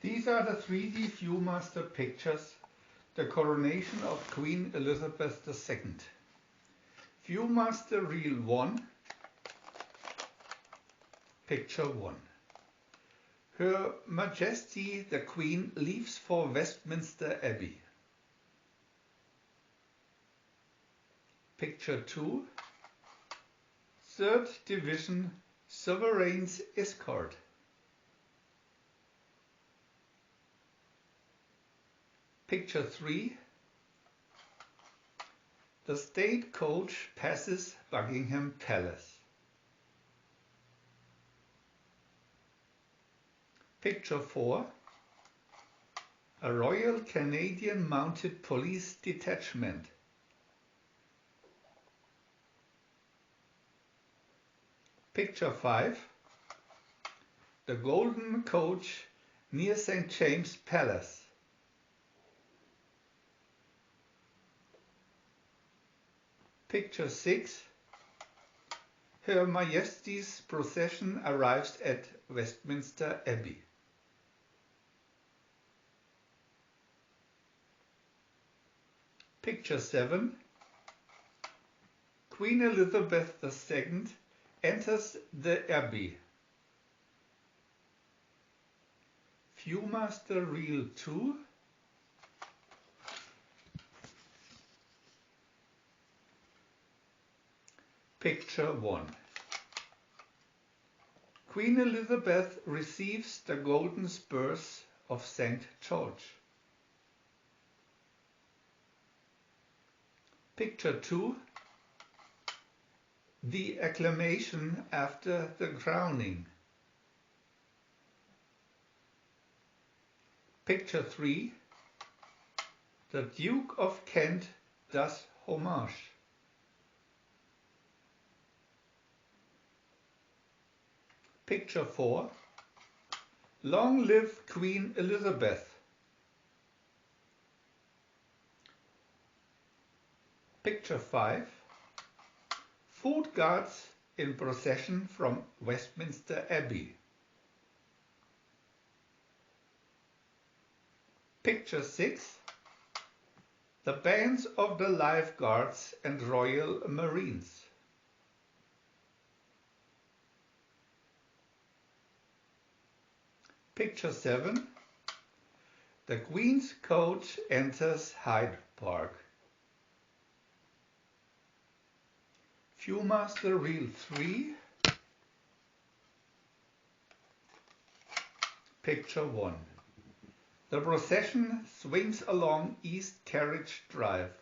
These are the 3D Viewmaster pictures, the coronation of Queen Elizabeth II. Viewmaster Reel 1, Picture 1. Her Majesty the Queen leaves for Westminster Abbey. Picture 2, 3rd Division Sovereign's Escort. Picture 3, the state coach passes Buckingham Palace. Picture 4, a Royal Canadian Mounted Police detachment. Picture 5, the Golden Coach near St. James Palace. Picture 6, Her Majesty's procession arrives at Westminster Abbey. Picture 7, Queen Elizabeth II enters the Abbey. Viewmaster Reel 2, Picture 1. Queen Elizabeth receives the golden spurs of St. George. Picture 2. The acclamation after the crowning. Picture 3. The Duke of Kent does homage. Picture 4. Long live Queen Elizabeth. Picture 5. Foot guards in procession from Westminster Abbey. Picture 6. The bands of the Lifeguards and Royal Marines. Picture 7. The Queen's coach enters Hyde Park. Viewmaster Reel 3, Picture 1. The procession swings along East Carriage Drive.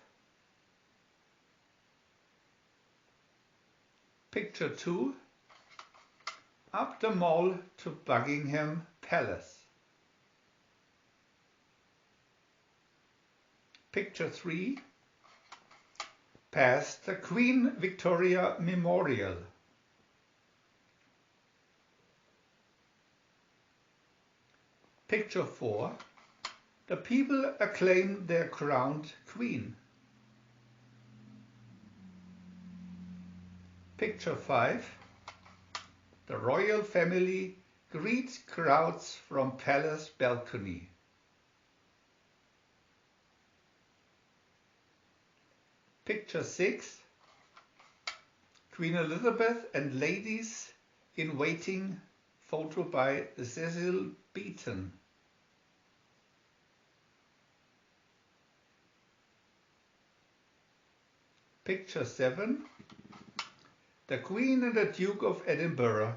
Picture 2. Up the Mall to Buckingham Palace. Picture 3. Past the Queen Victoria Memorial. Picture 4. The people acclaim their crowned queen. Picture 5. The royal family greets crowds from palace balcony. Picture 6. Queen Elizabeth and ladies in waiting, photo by Cecil Beaton. Picture 7. The Queen and the Duke of Edinburgh,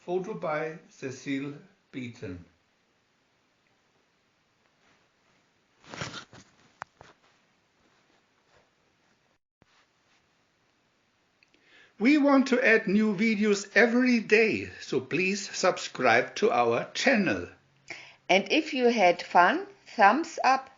photo by Cecil Beaton. We want to add new videos every day, so please subscribe to our channel. And if you had fun, thumbs up.